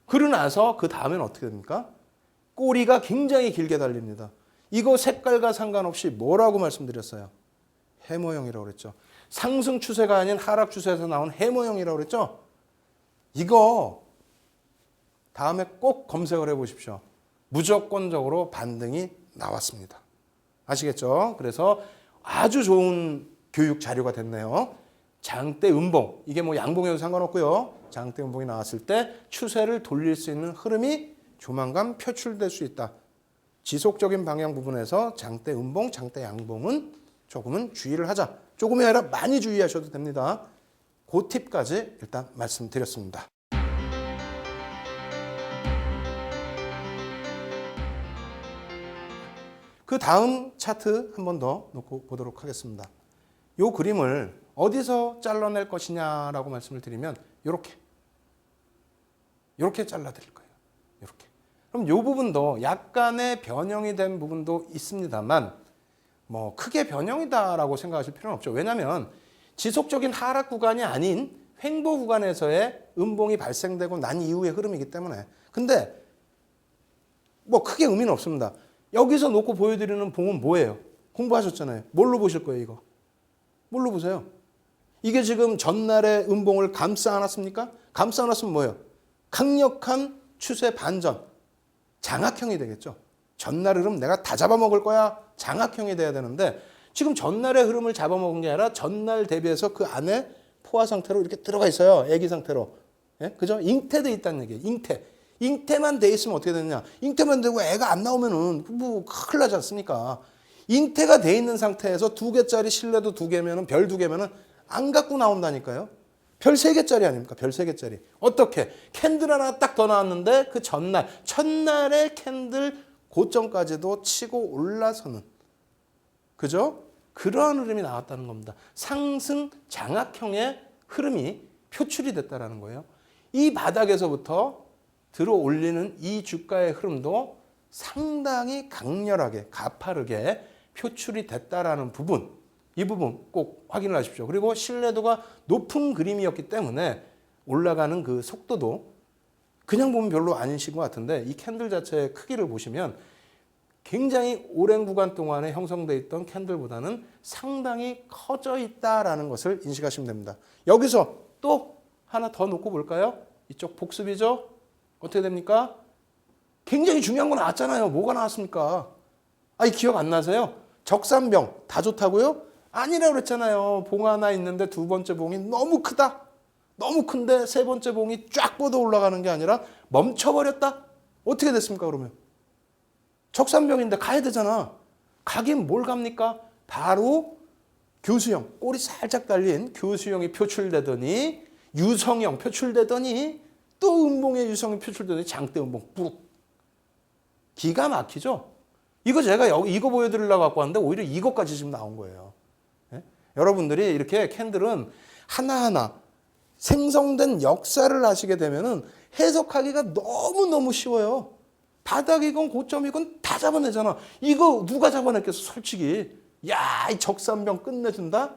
그러고 나서 그 다음에는 어떻게 됩니까? 꼬리가 굉장히 길게 달립니다. 이거 색깔과 상관없이 뭐라고 말씀드렸어요? 해머형이라고 그랬죠. 상승 추세가 아닌 하락 추세에서 나온 해머형이라고 그랬죠. 이거 다음에 꼭 검색을 해보십시오. 무조건적으로 반등이 나왔습니다. 아시겠죠? 그래서 아주 좋은 교육 자료가 됐네요. 장대 음봉, 이게 양봉에도 상관없고요. 장대 음봉이 나왔을 때 추세를 돌릴 수 있는 흐름이 조만간 표출될 수 있다. 지속적인 방향 부분에서 장대 음봉, 장대 양봉은 조금은 주의를 하자. 조금이 아니라 많이 주의하셔도 됩니다. 그 팁까지 일단 말씀드렸습니다. 그 다음 차트 한 번 더 놓고 보도록 하겠습니다. 이 그림을 어디서 잘라낼 것이냐라고 말씀을 드리면 이렇게 잘라드릴 거예요. 이렇게. 그럼 이 부분도 약간의 변형이 된 부분도 있습니다만 크게 변형이다라고 생각하실 필요는 없죠. 왜냐하면 지속적인 하락 구간이 아닌 횡보 구간에서의 음봉이 발생되고 난 이후의 흐름이기 때문에 근데 크게 의미는 없습니다. 여기서 놓고 보여드리는 봉은 뭐예요? 공부하셨잖아요. 뭘로 보실 거예요, 이거? 뭘로 보세요? 이게 지금 전날의 음봉을 감싸 안았습니까? 감싸 안았으면 뭐예요? 강력한 추세 반전, 장악형이 되겠죠. 전날 흐름 내가 다 잡아먹을 거야. 장악형이 돼야 되는데 지금 전날의 흐름을 잡아먹은 게 아니라 전날 대비해서 그 안에 포화 상태로 이렇게 들어가 있어요. 애기 상태로. 예? 그죠? 잉태돼 있다는 얘기예요. 잉태만 돼 있으면 어떻게 되느냐? 잉태만 되고 애가 안 나오면은 큰일 나지 않습니까? 잉태가 돼 있는 상태에서 2개짜리 신뢰도 2개면은 별 2개면은 안 갖고 나온다니까요. 별 3개짜리 아닙니까? 별 3개짜리. 어떻게? 캔들 하나 딱 더 나왔는데 그 첫날의 캔들 고점까지도 치고 올라서는 그죠? 그러한 흐름이 나왔다는 겁니다. 상승 장악형의 흐름이 표출이 됐다는 거예요. 이 바닥에서부터 들어 올리는 이 주가의 흐름도 상당히 강렬하게 가파르게 표출이 됐다라는 부분, 이 부분 꼭 확인을 하십시오. 그리고 신뢰도가 높은 그림이었기 때문에 올라가는 그 속도도 그냥 보면 별로 아니신 것 같은데 이 캔들 자체의 크기를 보시면 굉장히 오랜 구간 동안에 형성되어 있던 캔들보다는 상당히 커져 있다라는 것을 인식하시면 됩니다. 여기서 또 하나 더 놓고 볼까요? 이쪽 복습이죠? 어떻게 됩니까? 굉장히 중요한 거 나왔잖아요. 뭐가 나왔습니까? 아니 기억 안 나세요? 적산병 다 좋다고요? 아니라고 그랬잖아요. 봉 하나 있는데 두 번째 봉이 너무 크다. 너무 큰데 세 번째 봉이 쫙 뻗어 올라가는 게 아니라 멈춰버렸다. 어떻게 됐습니까 그러면? 적산병인데 가야 되잖아. 가긴 뭘 갑니까? 바로 교수형, 꼬리 살짝 달린 교수형이 표출되더니 유성형 표출되더니 또 음봉의 유성이 표출되더니 장대 음봉 뚝. 기가 막히죠? 이거 제가 이거 보여드리려고 갖고 왔는데 오히려 이것까지 지금 나온 거예요. 예? 여러분들이 이렇게 캔들은 하나하나 생성된 역사를 아시게 되면은 해석하기가 너무너무 쉬워요. 바닥이건 고점이건 다 잡아내잖아. 이거 누가 잡아냈겠어, 솔직히. 야, 이 적산병 끝내준다?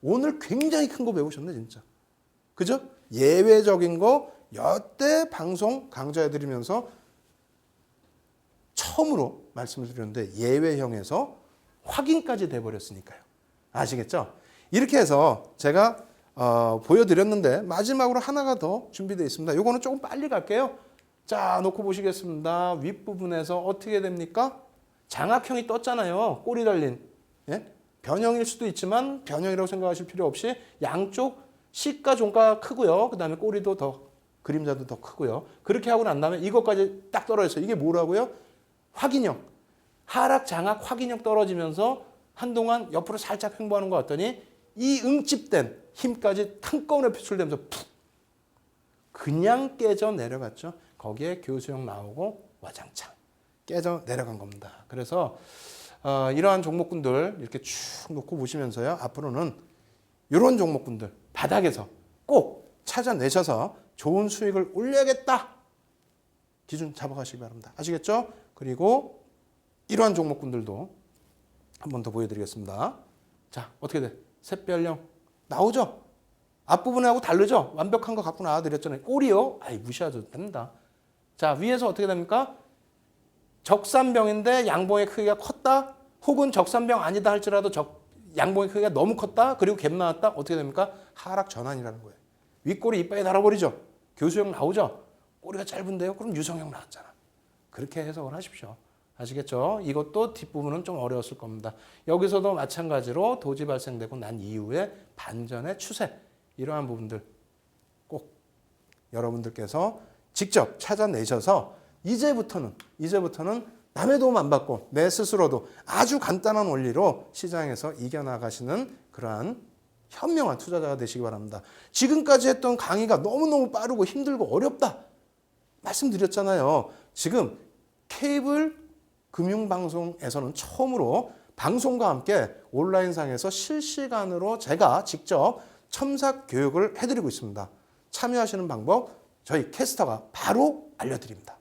오늘 굉장히 큰 거 배우셨네, 진짜. 그죠? 예외적인 거 여태 방송 강좌해드리면서 처음으로 말씀을 드렸는데 예외형에서 확인까지 돼버렸으니까요. 아시겠죠? 이렇게 해서 제가 보여드렸는데 마지막으로 하나가 더 준비되어 있습니다. 이거는 조금 빨리 갈게요. 자, 놓고 보시겠습니다. 윗부분에서 어떻게 됩니까? 장악형이 떴잖아요. 꼬리 달린. 예? 변형일 수도 있지만 변형이라고 생각하실 필요 없이 양쪽 C가 종가 크고요. 그 다음에 꼬리도 더 그림자도 더 크고요. 그렇게 하고 난 다음에 이것까지 딱 떨어졌어요. 이게 뭐라고요? 확인형. 하락 장악 확인형 떨어지면서 한동안 옆으로 살짝 횡보하는 것 같더니 이 응집된 힘까지 한꺼번에 표출되면서 푹 그냥 깨져 내려갔죠. 거기에 교수형 나오고 와장창 깨져 내려간 겁니다. 그래서 이러한 종목군들 이렇게 쭉 놓고 보시면서요. 앞으로는 이런 종목군들 바닥에서 꼭 찾아내셔서 좋은 수익을 올려야겠다. 기준 잡아가시기 바랍니다. 아시겠죠? 그리고 이러한 종목군들도 한 번 더 보여드리겠습니다. 자, 어떻게 돼? 샛별령 나오죠? 앞부분하고 다르죠? 완벽한 거 갖고 나와드렸잖아요. 꼬리요? 아이, 무시하셔도 됩니다. 자, 위에서 어떻게 됩니까? 적산병인데 양봉의 크기가 컸다? 혹은 적산병 아니다 할지라도 양봉의 크기가 너무 컸다? 그리고 갭 나왔다? 어떻게 됩니까? 하락 전환이라는 거예요. 윗꼬리 이빨에 달아버리죠? 교수형 나오죠? 꼬리가 짧은데요? 그럼 유성형 나왔잖아. 그렇게 해석을 하십시오. 아시겠죠? 이것도 뒷부분은 좀 어려웠을 겁니다. 여기서도 마찬가지로 도지 발생되고 난 이후에 반전의 추세, 이러한 부분들 꼭 여러분들께서 직접 찾아내셔서 이제부터는 남의 도움 안 받고 내 스스로도 아주 간단한 원리로 시장에서 이겨나가시는 그러한 현명한 투자자가 되시기 바랍니다. 지금까지 했던 강의가 너무너무 빠르고 힘들고 어렵다 말씀드렸잖아요. 지금 케이블 금융방송에서는 처음으로 방송과 함께 온라인상에서 실시간으로 제가 직접 첨삭 교육을 해드리고 있습니다. 참여하시는 방법 저희 캐스터가 바로 알려드립니다.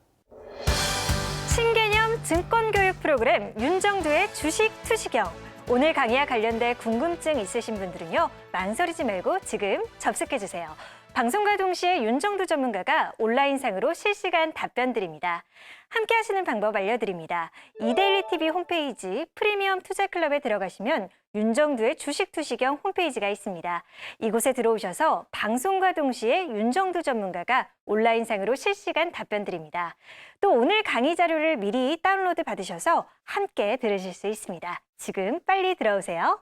신개념 증권교육 프로그램 윤정두의 주식 투시경. 오늘 강의와 관련된 궁금증 있으신 분들은요. 망설이지 말고 지금 접속해주세요. 방송과 동시에 윤정두 전문가가 온라인상으로 실시간 답변 드립니다. 함께 하시는 방법 알려드립니다. 이데일리TV 홈페이지 프리미엄 투자클럽에 들어가시면 윤정두의 주식 투시경 홈페이지가 있습니다. 이곳에 들어오셔서 방송과 동시에 윤정두 전문가가 온라인상으로 실시간 답변 드립니다. 또 오늘 강의 자료를 미리 다운로드 받으셔서 함께 들으실 수 있습니다. 지금 빨리 들어오세요.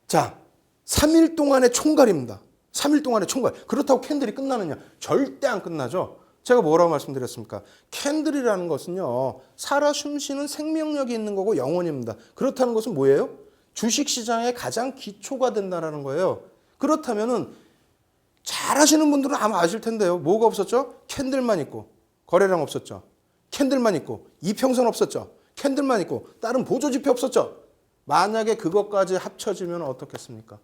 자, 3일 동안의 총괄입니다. 3일 동안의 총괄. 그렇다고 캔들이 끝나느냐? 절대 안 끝나죠. 제가 뭐라고 말씀드렸습니까? 캔들이라는 것은요. 살아 숨쉬는 생명력이 있는 거고 영혼입니다. 그렇다는 것은 뭐예요? 주식시장의 가장 기초가 된다는 거예요. 그렇다면은 잘 하시는 분들은 아마 아실 텐데요. 뭐가 없었죠? 캔들만 있고 거래량 없었죠. 캔들만 있고 이평선 없었죠. 캔들만 있고 다른 보조지표 없었죠. 만약에 그것까지 합쳐지면 어떻겠습니까?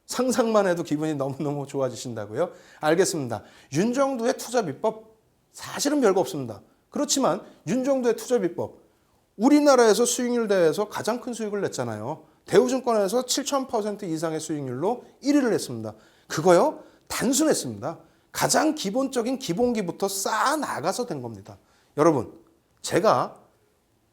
상상만 해도 기분이 너무너무 좋아지신다고요? 알겠습니다. 윤정두의 투자 비법 사실은 별거 없습니다. 그렇지만 윤정도의 투자 비법, 우리나라에서 수익률 대회에서 가장 큰 수익을 냈잖아요. 대우증권에서 7,000% 이상의 수익률로 1위를 했습니다. 그거요? 단순했습니다. 가장 기본적인 기본기부터 쌓아 나가서 된 겁니다. 여러분, 제가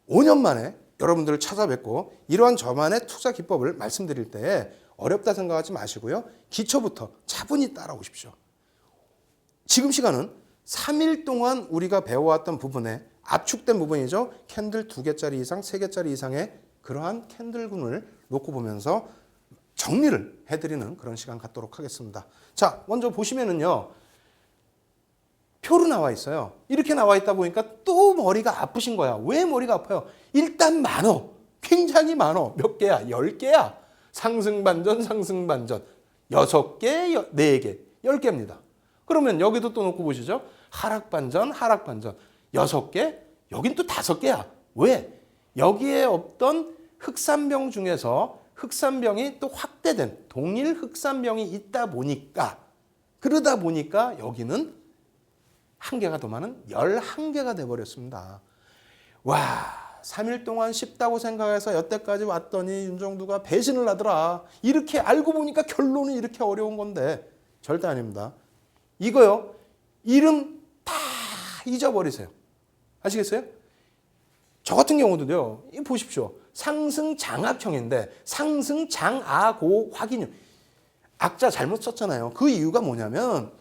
5년 만에 여러분들을 찾아뵙고 이러한 저만의 투자 기법을 말씀드릴 때 어렵다 생각하지 마시고요. 기초부터 차분히 따라오십시오. 지금 시간은 3일 동안 우리가 배워왔던 부분에 압축된 부분이죠. 캔들 2개짜리 이상, 3개짜리 이상의 그러한 캔들군을 놓고 보면서 정리를 해드리는 그런 시간 갖도록 하겠습니다. 자, 먼저 보시면은요. 표로 나와 있어요. 이렇게 나와 있다 보니까 또 머리가 아프신 거야. 왜 머리가 아파요? 일단 많어. 굉장히 많어. 몇 개야? 10개야. 상승반전, 상승반전. 6개, 4개, 10개입니다. 그러면 여기도 또 놓고 보시죠. 하락반전, 하락반전. 6개? 여긴 또 5개야. 왜? 여기에 없던 흑산병 중에서 흑산병이 또 확대된 동일 흑산병이 있다 보니까 그러다 보니까 여기는 한 개가 더 많은 11개가 돼버렸습니다. 와, 3일 동안 쉽다고 생각해서 여태까지 왔더니 윤정두가 배신을 하더라. 이렇게 알고 보니까 결론은 이렇게 어려운 건데 절대 아닙니다. 이거요. 이름 다 잊어버리세요. 아시겠어요? 저 같은 경우도요. 이 보십시오. 상승장악형인데 상승장아고 확인형. 악자 잘못 썼잖아요. 그 이유가 뭐냐면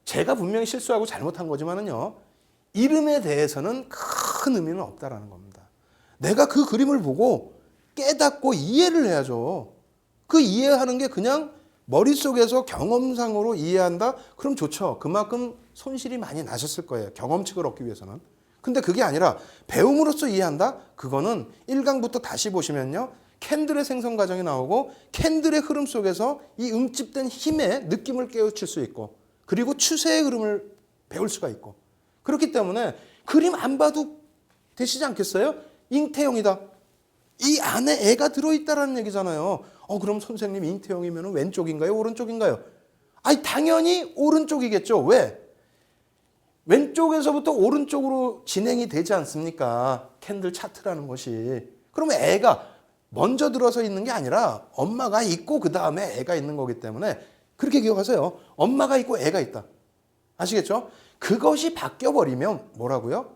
제가 분명히 실수하고 잘못한 거지만은요. 이름에 대해서는 큰 의미는 없다라는 겁니다. 내가 그 그림을 보고 깨닫고 이해를 해야죠. 그 이해하는 게 그냥 머릿속에서 경험상으로 이해한다? 그럼 좋죠. 그만큼 손실이 많이 나셨을 거예요. 경험칙을 얻기 위해서는. 근데 그게 아니라 배움으로써 이해한다? 그거는 1강부터 다시 보시면요. 캔들의 생성 과정이 나오고 캔들의 흐름 속에서 이 응집된 힘의 느낌을 깨우칠 수 있고 그리고 추세의 흐름을 배울 수가 있고 그렇기 때문에 그림 안 봐도 되시지 않겠어요? 잉태형이다. 이 안에 애가 들어있다라는 얘기잖아요. 그럼 선생님 잉태형이면 왼쪽인가요? 오른쪽인가요? 아니 당연히 오른쪽이겠죠. 왜? 왼쪽에서부터 오른쪽으로 진행이 되지 않습니까? 캔들 차트라는 것이. 그러면 애가 먼저 들어서 있는 게 아니라 엄마가 있고 그 다음에 애가 있는 거기 때문에 그렇게 기억하세요. 엄마가 있고 애가 있다. 아시겠죠? 그것이 바뀌어버리면 뭐라고요?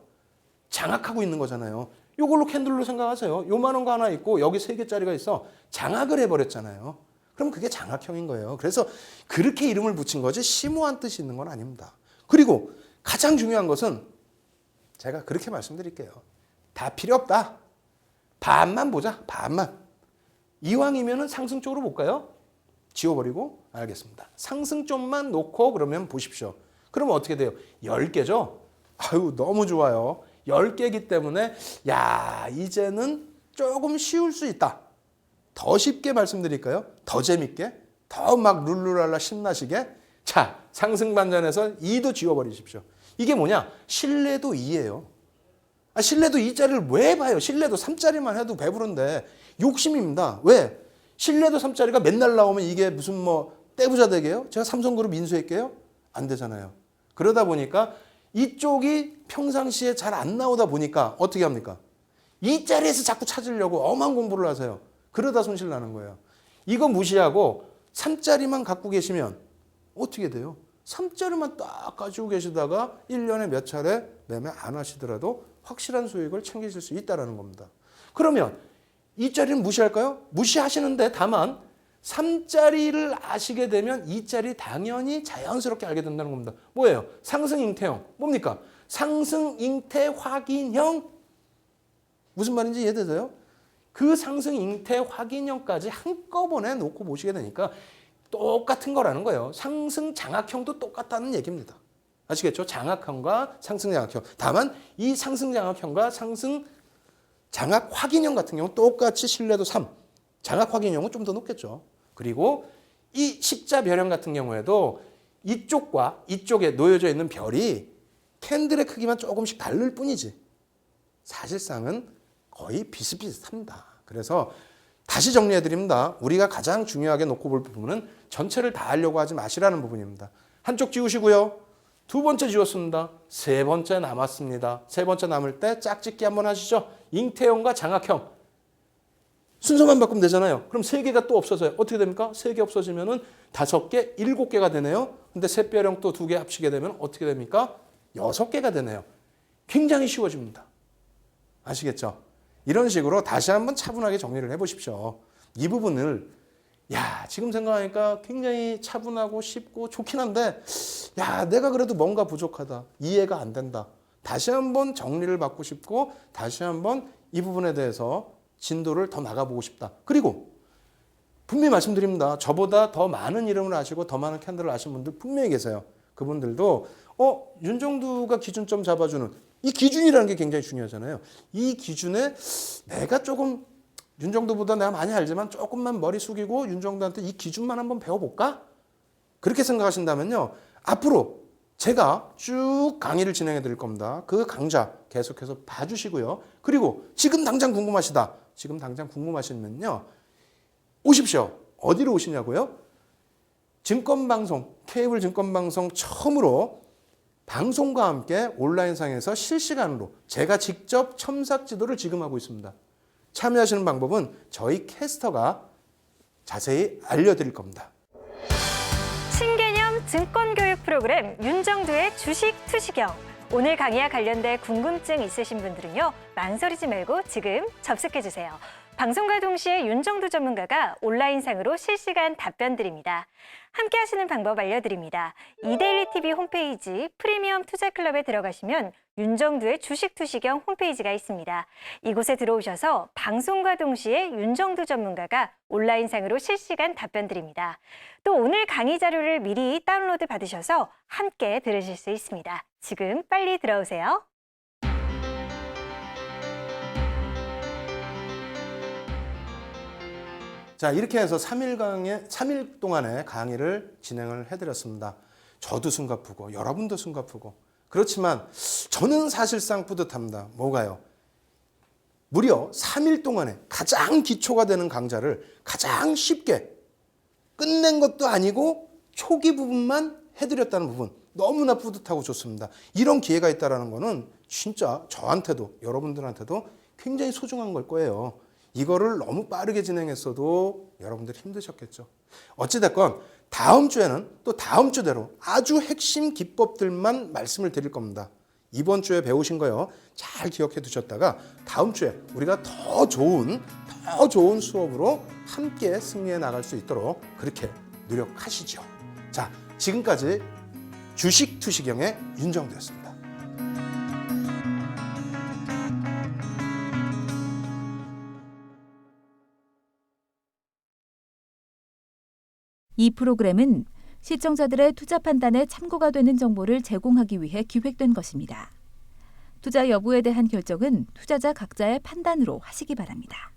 장악하고 있는 거잖아요. 요걸로 캔들로 생각하세요. 요만한 거 하나 있고 여기 3개짜리가 있어. 장악을 해버렸잖아요. 그럼 그게 장악형인 거예요. 그래서 그렇게 이름을 붙인 거지 심오한 뜻이 있는 건 아닙니다. 그리고 가장 중요한 것은 제가 그렇게 말씀드릴게요. 다 필요 없다. 반만 보자. 반만. 이왕이면 상승 쪽으로 볼까요? 지워버리고 알겠습니다. 상승 쪽만 놓고 그러면 보십시오. 그러면 어떻게 돼요? 10개죠? 아유 너무 좋아요. 10개이기 때문에 야 이제는 조금 쉬울 수 있다. 더 쉽게 말씀드릴까요? 더 재밌게? 더 막 룰루랄라 신나시게? 자 상승 반전에서 2도 지워버리십시오. 이게 뭐냐? 신뢰도 2예요. 신뢰도 2짜리를 왜 봐요? 신뢰도 3짜리만 해도 배부른데 욕심입니다. 왜? 신뢰도 3짜리가 맨날 나오면 이게 무슨 뭐 떼부자 되게요? 제가 삼성그룹 인수할게요? 안 되잖아요. 그러다 보니까 이쪽이 평상시에 잘 안 나오다 보니까 어떻게 합니까? 이 자리에서 자꾸 찾으려고 엄한 공부를 하세요. 그러다 손실 나는 거예요. 이거 무시하고 3짜리만 갖고 계시면 어떻게 돼요? 3짜리만 딱 가지고 계시다가 1년에 몇 차례 매매 안 하시더라도 확실한 수익을 챙기실 수 있다는 겁니다. 그러면 이 자리는 무시할까요? 무시하시는데 다만 3자리를 아시게 되면 2자리 당연히 자연스럽게 알게 된다는 겁니다. 뭐예요? 상승 잉태형. 뭡니까? 상승 잉태 확인형. 무슨 말인지 이해되세요? 그 상승 잉태 확인형까지 한꺼번에 놓고 보시게 되니까 똑같은 거라는 거예요. 상승 장악형도 똑같다는 얘기입니다. 아시겠죠? 장악형과 상승 장악형. 다만 이 상승 장악형과 상승 장악 확인형 같은 경우는 똑같이 신뢰도 3. 장악 확인형은 좀 더 높겠죠. 그리고 이 십자별형 같은 경우에도 이쪽과 이쪽에 놓여져 있는 별이 캔들의 크기만 조금씩 다를 뿐이지 사실상은 거의 비슷비슷합니다. 그래서 다시 정리해드립니다. 우리가 가장 중요하게 놓고 볼 부분은 전체를 다 하려고 하지 마시라는 부분입니다. 한쪽 지우시고요. 두 번째 지웠습니다. 세 번째 남았습니다. 세 번째 남을 때 짝짓기 한번 하시죠. 잉태형과 장악형. 순서만 바꾸면 되잖아요. 그럼 세 개가 또 없어져요. 어떻게 됩니까? 세 개 없어지면은 5개, 7개가 되네요. 근데 샛별형 또 2개 합치게 되면 어떻게 됩니까? 6개가 되네요. 굉장히 쉬워집니다. 아시겠죠? 이런 식으로 다시 한번 차분하게 정리를 해보십시오. 이 부분을 지금 생각하니까 굉장히 차분하고 쉽고 좋긴 한데 내가 그래도 뭔가 부족하다. 이해가 안 된다. 다시 한번 정리를 받고 싶고 다시 한번 이 부분에 대해서 진도를 더 나가보고 싶다. 그리고 분명히 말씀드립니다. 저보다 더 많은 이름을 아시고 더 많은 캔들을 아시는 분들 분명히 계세요. 그분들도 윤정두가 기준점 잡아주는 이 기준이라는 게 굉장히 중요하잖아요. 이 기준에 내가 조금 윤정두보다 내가 많이 알지만 조금만 머리 숙이고 윤정두한테 이 기준만 한번 배워볼까? 그렇게 생각하신다면요. 앞으로 제가 쭉 강의를 진행해 드릴 겁니다. 그 강좌 계속해서 봐주시고요. 그리고 지금 당장 궁금하시다. 지금 당장 궁금하시면요. 오십시오. 어디로 오시냐고요? 증권방송, 케이블 증권방송 처음으로 방송과 함께 온라인상에서 실시간으로 제가 직접 첨삭 지도를 지금 하고 있습니다. 참여하시는 방법은 저희 캐스터가 자세히 알려드릴 겁니다. 신개념 증권교육 프로그램 윤정두의 주식 투시경. 오늘 강의와 관련된 궁금증 있으신 분들은요. 망설이지 말고 지금 접속해주세요. 방송과 동시에 윤정두 전문가가 온라인상으로 실시간 답변 드립니다. 함께 하시는 방법 알려드립니다. 이데일리TV 홈페이지 프리미엄 투자클럽에 들어가시면 윤정두의 주식 투시경 홈페이지가 있습니다. 이곳에 들어오셔서 방송과 동시에 윤정두 전문가가 온라인상으로 실시간 답변 드립니다. 또 오늘 강의 자료를 미리 다운로드 받으셔서 함께 들으실 수 있습니다. 지금 빨리 들어오세요. 자, 이렇게 해서 3일 동안의 강의를 진행을 해드렸습니다. 저도 숨가쁘고 여러분도 숨가쁘고 그렇지만 저는 사실상 뿌듯합니다. 뭐가요? 무려 3일 동안에 가장 기초가 되는 강좌를 가장 쉽게 끝낸 것도 아니고 초기 부분만 해드렸다는 부분 너무나 뿌듯하고 좋습니다. 이런 기회가 있다는 거는 진짜 저한테도 여러분들한테도 굉장히 소중한 걸 거예요. 이거를 너무 빠르게 진행했어도 여러분들 힘드셨겠죠. 어찌됐건 다음 주에는 또 다음 주대로 아주 핵심 기법들만 말씀을 드릴 겁니다. 이번 주에 배우신 거요. 잘 기억해 두셨다가 다음 주에 우리가 더 좋은 수업으로 함께 승리해 나갈 수 있도록 그렇게 노력하시죠. 자, 지금까지 주식 투시경의 윤정두였습니다. 이 프로그램은 시청자들의 투자 판단에 참고가 되는 정보를 제공하기 위해 기획된 것입니다. 투자 여부에 대한 결정은 투자자 각자의 판단으로 하시기 바랍니다.